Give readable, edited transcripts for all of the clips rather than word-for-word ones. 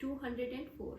204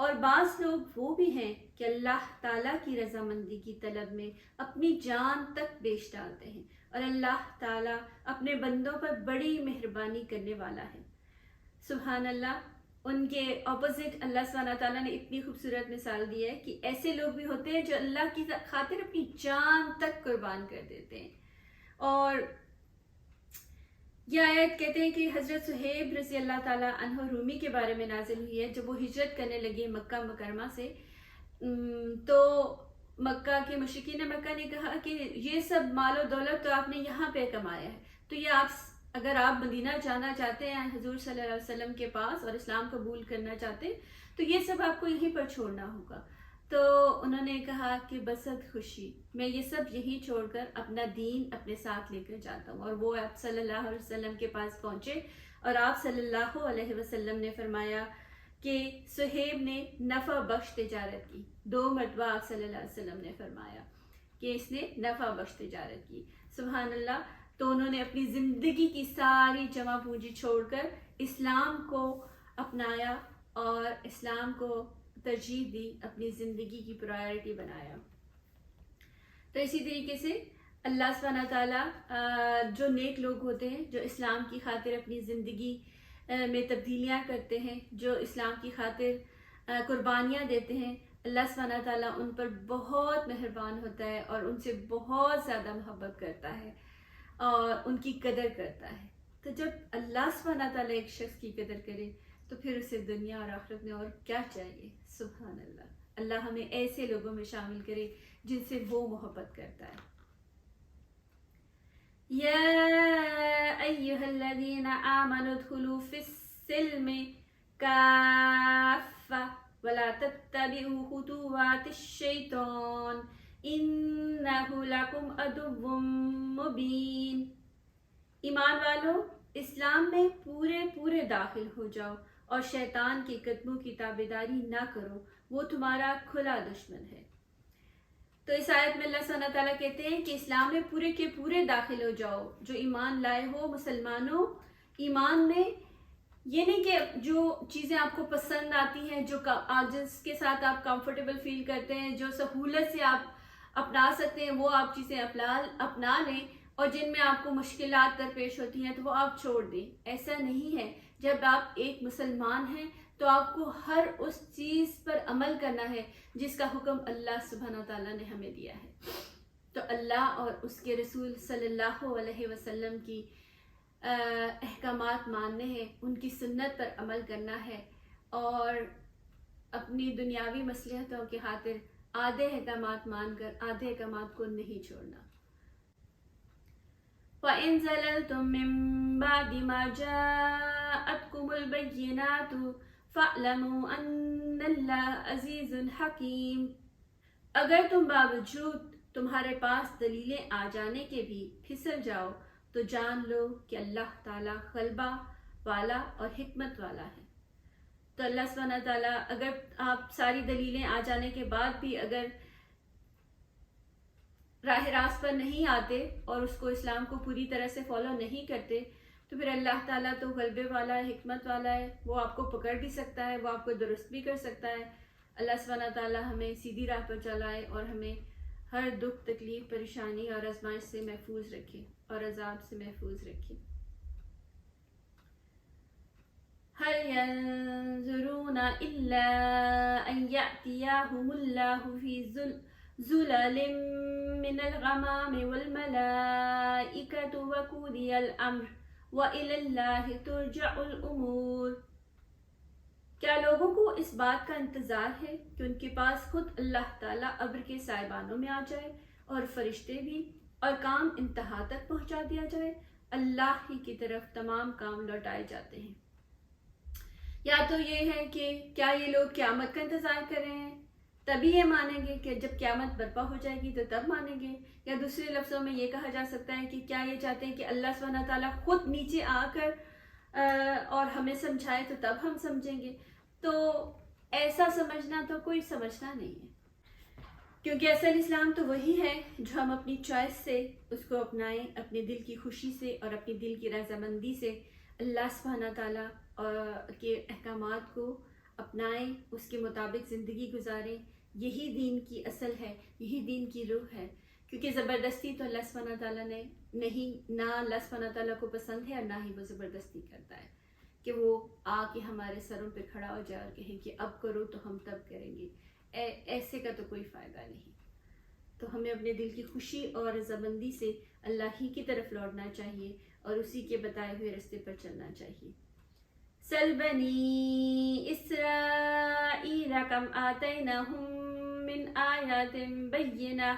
اور بعض لوگ وہ بھی ہیں کہ اللہ تعالیٰ کی رضامندی کی طلب میں اپنی جان تک بیچ ڈالتے ہیں، اور اللہ تعالیٰ اپنے بندوں پر بڑی مہربانی کرنے والا ہے۔ سبحان اللہ۔ ان کے اپوزٹ اللہ سبحانہ تعالیٰ نے اتنی خوبصورت مثال دی ہے کہ ایسے لوگ بھی ہوتے ہیں جو اللہ کی خاطر اپنی جان تک قربان کر دیتے ہیں۔ اور یہ آیت کہتے ہیں کہ حضرت صہیب رضی اللہ تعالیٰ عنہ رومی کے بارے میں نازل ہوئی ہے۔ جب وہ ہجرت کرنے لگے مکہ مکرمہ سے، تو مکہ کے مشرکین مکہ نے کہا کہ یہ سب مال و دولت تو آپ نے یہاں پہ کمایا ہے، تو یہ اگر آپ مدینہ جانا چاہتے ہیں حضور صلی اللہ علیہ وسلم کے پاس اور اسلام قبول کرنا چاہتے ہیں تو یہ سب آپ کو یہیں پر چھوڑنا ہوگا۔ تو انہوں نے کہا کہ بسد خوشی، میں یہ سب یہیں چھوڑ کر اپنا دین اپنے ساتھ لے کر جاتا ہوں۔ اور وہ آپ صلی اللہ علیہ وسلم کے پاس پہنچے اور آپ صلی اللہ علیہ وسلم نے فرمایا کہ صہیب نے نفع بخش تجارت کی۔ 2 مرتبہ آپ صلی اللہ علیہ وسلم نے فرمایا کہ اس نے نفع بخش تجارت کی۔ سبحان اللہ۔ تو انہوں نے اپنی زندگی کی ساری جمع پونجی چھوڑ کر اسلام کو اپنایا اور اسلام کو ترجیح دی، اپنی زندگی کی پرائرٹی بنایا۔ تو اسی طریقے سے اللہ سبحانہ تعالیٰ جو نیک لوگ ہوتے ہیں، جو اسلام کی خاطر اپنی زندگی میں تبدیلیاں کرتے ہیں، جو اسلام کی خاطر قربانیاں دیتے ہیں، اللہ سبحانہ تعالیٰ ان پر بہت مہربان ہوتا ہے اور ان سے بہت زیادہ محبت کرتا ہے اور ان کی قدر کرتا ہے۔ تو جب اللہ سبحانہ تعالیٰ ایک شخص کی قدر کرے تو پھر اسے دنیا اور آخرت میں اور کیا چاہیے۔ سبحان اللہ۔ اللہ ہمیں ایسے لوگوں میں شامل کرے جن سے وہ محبت کرتا ہے۔ یا ایہا الذین آمنوا ادخلوا فی السلم کافہ ولا تتبعوا خطوات الشیطان انہ لکم عدو مبین۔ ایمان والو، اسلام میں پورے داخل ہو جاؤ اور شیطان کے قدموں کی تابعداری نہ کرو، وہ تمہارا کھلا دشمن ہے۔ تو اس آیت میں اللہ سبحانہ تعالیٰ کہتے ہیں کہ اسلام میں پورے کے پورے داخل ہو جاؤ۔ جو ایمان لائے ہو مسلمانوں، ایمان میں یہ نہیں کہ جو چیزیں آپ کو پسند آتی ہیں، جس کے ساتھ آپ کمفرٹیبل فیل کرتے ہیں، جو سہولت سے آپ اپنا سکتے ہیں، وہ آپ چیزیں اپنا لیں، اور جن میں آپ کو مشکلات درپیش ہوتی ہیں تو وہ آپ چھوڑ دیں۔ ایسا نہیں ہے۔ جب آپ ایک مسلمان ہیں تو آپ کو ہر اس چیز پر عمل کرنا ہے جس کا حکم اللہ سبحانہ تعالیٰ نے ہمیں دیا ہے۔ تو اللہ اور اس کے رسول صلی اللہ علیہ وسلم کی احکامات ماننے ہیں، ان کی سنت پر عمل کرنا ہے، اور اپنی دنیاوی مصلحتوں کی خاطر آدھے احکامات مان کر آدھے احکامات کو نہیں چھوڑنا۔ وَإِن زَلَلْتُم مِّن بَعْدِ مَا جَاءَتْكُمُ الْبَيِّنَاتُ فَاعْلَمُوا أَنَّ اللَّهَ عَزِيزٌ حَكِيمٌ۔ اگر تم باوجود تمہارے پاس دلیلیں آ جانے کے بھی پھسل جاؤ تو جان لو کہ اللہ تعالیٰ غلبہ والا اور حکمت والا ہے۔ تو اللہ سبحانہ تعالیٰ اگر آپ ساری دلیلیں آ جانے کے بعد بھی اگر راہ راست پر نہیں آتے اور اس کو اسلام کو پوری طرح سے فالو نہیں کرتے تو پھر اللہ تعالیٰ تو غلبے والا ہے، حکمت والا ہے، وہ آپ کو پکڑ بھی سکتا ہے، وہ آپ کو درست بھی کر سکتا ہے۔ اللہ سبحانہ تعالیٰ ہمیں سیدھی راہ پر چلائے اور ہمیں ہر دکھ، تکلیف، پریشانی اور آزمائش سے محفوظ رکھے اور عذاب سے محفوظ رکھے۔ هل ينظرون إلا أن يأتيهم الله في زلل من الغمام والملائكة وقضي الأمر وإلى الله ترجع الأمور۔ کیا لوگوں کو اس بات کا انتظار ہے کہ ان کے پاس خود اللہ تعالیٰ ابر کے سائبانوں میں آ جائے اور فرشتے بھی، اور کام انتہا تک پہنچا دیا جائے؟ اللہ ہی کی طرف تمام کام لوٹائے جاتے ہیں۔ یا تو یہ ہے کہ کیا یہ لوگ قیامت کا انتظار کر رہے ہیں، تبھی یہ مانیں گے کہ جب قیامت برپا ہو جائے گی تو تب مانیں گے؟ یا دوسرے لفظوں میں یہ کہا جا سکتا ہے کہ کیا یہ چاہتے ہیں کہ اللہ سبحانہ تعالیٰ خود نیچے آ کر اور ہمیں سمجھائے تو تب ہم سمجھیں گے؟ تو ایسا سمجھنا تو کوئی سمجھنا نہیں ہے، کیونکہ اصل اسلام تو وہی ہے جو ہم اپنی چوائس سے اس کو اپنائیں، اپنے دل کی خوشی سے اور اپنی دل کی رضامندی سے اللہ سبحانہ تعالیٰ کے احکامات کو اپنائیں، اس کے مطابق زندگی گزاریں. یہی دین کی اصل ہے، یہی دین کی روح ہے. کیونکہ زبردستی تو اللہ سبحانہ تعالیٰ نے نہیں، نہ اللہ سبحانہ تعالیٰ کو پسند ہے اور نہ ہی وہ زبردستی کرتا ہے کہ وہ آ کے ہمارے سروں پہ کھڑا ہو جائے اور کہیں کہ اب کرو تو ہم تب کریں گے. ایسے کا تو کوئی فائدہ نہیں. تو ہمیں اپنے دل کی خوشی اور رضامندی سے اللہ ہی کی طرف لوٹنا چاہیے اور اسی کے بتائے ہوئے راستے پر چلنا چاہیے. سل بنی اسرائیل کم آتیناہم من آیات بینہ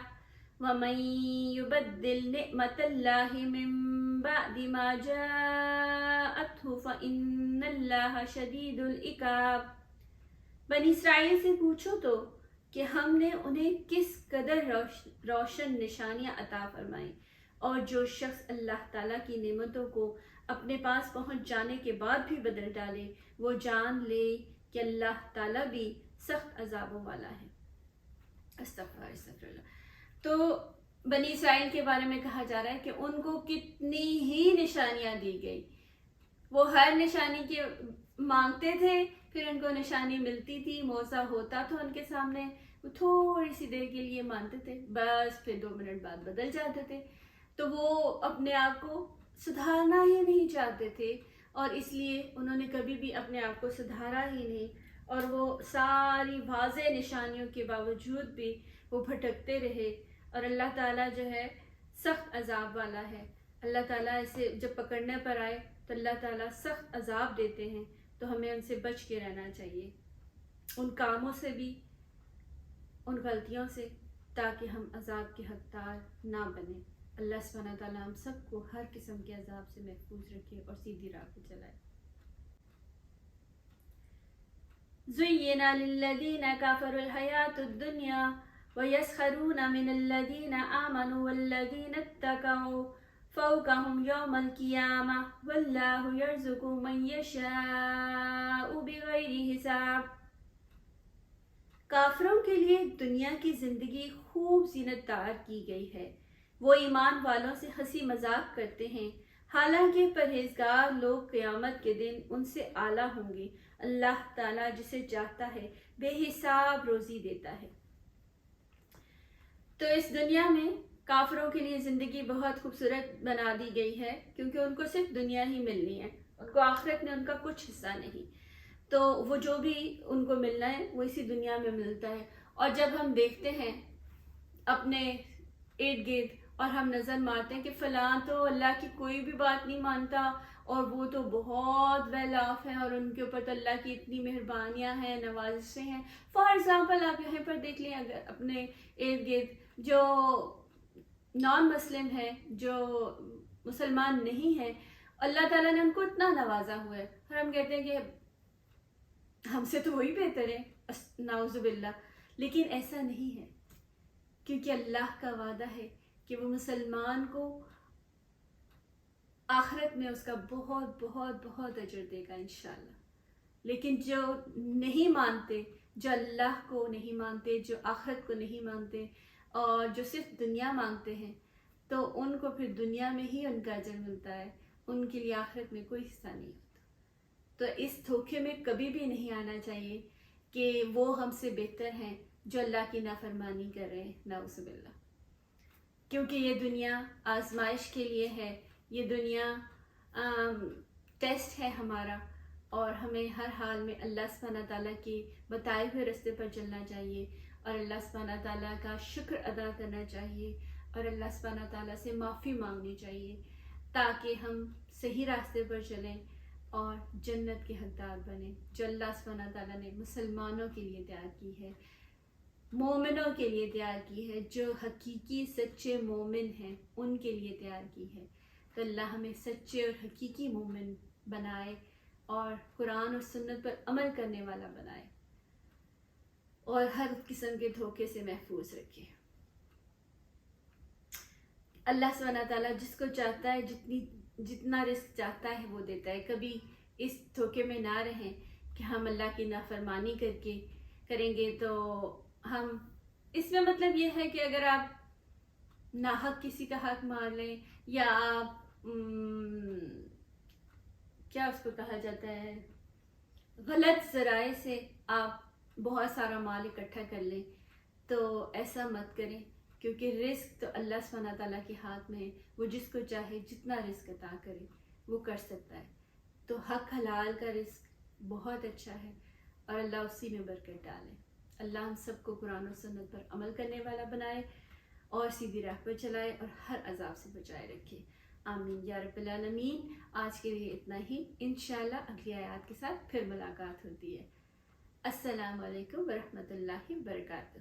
ومن یبدل نعمت اللہ من بعد ما جاءتہ فإن اللہ شدید العقاب. بنی اسرائیل سے پوچھو تو کہ ہم نے انہیں کس قدر روشن نشانیاں عطا فرمائیں، اور جو شخص اللہ تعالیٰ کی نعمتوں کو اپنے پاس پہنچ جانے کے بعد بھی بدل ڈالے، وہ جان لے کہ اللہ تعالیٰ بھی سخت عذابوں والا ہے. استغفر اللہ. تو بنی اسرائیل کے بارے میں کہا جا رہا ہے کہ ان کو کتنی ہی نشانیاں دی گئی. وہ ہر نشانی کے مانگتے تھے، پھر ان کو نشانی ملتی تھی، موضع ہوتا تو ان کے سامنے وہ تھوڑی سی دیر کے لیے مانتے تھے، بس پھر 2 منٹ بعد بدل جاتے تھے. تو وہ اپنے آپ کو سدھارنا ہی نہیں چاہتے تھے، اور اس لیے انہوں نے کبھی بھی اپنے آپ کو سدھارا ہی نہیں، اور وہ ساری واضح نشانیوں کے باوجود بھی وہ بھٹکتے رہے. اور اللہ تعالیٰ جو ہے سخت عذاب والا ہے. اللہ تعالیٰ اسے جب پکڑنے پر آئے تو اللہ تعالیٰ سخت عذاب دیتے ہیں. تو ہمیں ان سے بچ کے رہنا چاہیے، ان کاموں سے بھی، ان غلطیوں سے، تاکہ ہم عذاب کے حقدار نہ بنیں. اللہ سبحانہ تعالیٰ ہم سب کو ہر قسم کے عذاب سے محفوظ رکھے اور سیدھی راہ پہ چلائے. زُيِّنَ لِلَّذِينَ كَفَرُوا الْحَيَاةُ الدُّنْيَا وَيَسْخَرُونَ مِنَ الَّذِينَ آمَنُوا وَالَّذِينَ اتَّقَوْا فَوْقَهُمْ يَوْمَ الْقِيَامَةِ وَاللَّهُ يَرْزُقُ مَن يَشَاءُ بِغَيْرِ حساب. کافروں کے لیے دنیا کی زندگی خوب زینت دار کی گئی ہے. وہ ایمان والوں سے ہنسی مذاق کرتے ہیں، حالانکہ پرہیزگار لوگ قیامت کے دن ان سے اعلیٰ ہوں گے. اللہ تعالیٰ جسے چاہتا ہے بے حساب روزی دیتا ہے. تو اس دنیا میں کافروں کے لیے زندگی بہت خوبصورت بنا دی گئی ہے، کیونکہ ان کو صرف دنیا ہی ملنی ہے، ان کو آخرت میں ان کا کچھ حصہ نہیں. تو وہ جو بھی ان کو ملنا ہے وہ اسی دنیا میں ملتا ہے. اور جب ہم دیکھتے ہیں اپنے ارد گرد اور ہم نظر مارتے ہیں کہ فلاں تو اللہ کی کوئی بھی بات نہیں مانتا اور وہ تو بہت ویل آف ہیں اور ان کے اوپر تو اللہ کی اتنی مہربانیاں ہیں، نوازشیں ہیں. فار ایگزامپل آپ یہیں پر دیکھ لیں، اگر اپنے ارد گرد جو نان مسلم ہیں، جو مسلمان نہیں ہیں، اللہ تعالیٰ نے ان کو اتنا نوازا ہوا ہے، اور ہم کہتے ہیں کہ ہم سے تو وہی بہتر ہے، نعوذ باللہ. لیکن ایسا نہیں ہے، کیونکہ اللہ کا وعدہ ہے کہ وہ مسلمان کو آخرت میں اس کا بہت بہت بہت اجر دے گا انشاءاللہ. لیکن جو نہیں مانتے، جو اللہ کو نہیں مانتے، جو آخرت کو نہیں مانتے اور جو صرف دنیا مانگتے ہیں، تو ان کو پھر دنیا میں ہی ان کا اجر ملتا ہے، ان کے لیے آخرت میں کوئی حصہ نہیں ہوتا. تو اس دھوکے میں کبھی بھی نہیں آنا چاہیے کہ وہ ہم سے بہتر ہیں جو اللہ کی نافرمانی کر رہے ہیں، نعوذ باللہ. کیونکہ یہ دنیا آزمائش کے لیے ہے، یہ دنیا ٹیسٹ ہے ہمارا، اور ہمیں ہر حال میں اللہ سبحانہ تعالیٰ کے بتائے ہوئے راستے پر چلنا چاہیے اور اللہ سبحانہ تعالیٰ کا شکر ادا کرنا چاہیے اور اللہ سبحانہ تعالیٰ سے معافی مانگنی چاہیے، تاکہ ہم صحیح راستے پر چلیں اور جنت کے حقدار بنیں جو اللہ سبحانہ تعالیٰ نے مسلمانوں کے لیے تیار کی ہے، مومنوں کے لیے تیار کی ہے، جو حقیقی سچے مومن ہیں ان کے لیے تیار کی ہے. تو اللہ ہمیں سچے اور حقیقی مومن بنائے اور قرآن اور سنت پر عمل کرنے والا بنائے اور ہر قسم کے دھوکے سے محفوظ رکھے. اللہ سبحانہ تعالیٰ جس کو چاہتا ہے جتنا رزق چاہتا ہے وہ دیتا ہے. کبھی اس دھوکے میں نہ رہیں کہ ہم اللہ کی نافرمانی کریں گے تو ہم، اس میں مطلب یہ ہے کہ اگر آپ ناحق کسی کا حق مار لیں یا آپ کیا اس کو کہا جاتا ہے، غلط ذرائع سے آپ بہت سارا مال اکٹھا کر لیں تو ایسا مت کریں، کیونکہ رزق تو اللہ سبحانہ تعالیٰ کے ہاتھ میں ہے، وہ جس کو چاہے جتنا رزق عطا کرے وہ کر سکتا ہے۔ تو حق حلال کا رزق بہت اچھا ہے اور اللہ اسی میں برکت ڈالے۔ اللہ ہم سب کو قرآن و سنت پر عمل کرنے والا بنائے اور سیدھی راہ پر چلائے اور ہر عذاب سے بچائے رکھے، آمین یا رب العالمین۔ آج کے لیے اتنا ہی، انشاءاللہ اگلی آیات کے ساتھ پھر ملاقات ہوتی ہے۔ السلام علیکم ورحمۃ اللہ وبرکاتہ۔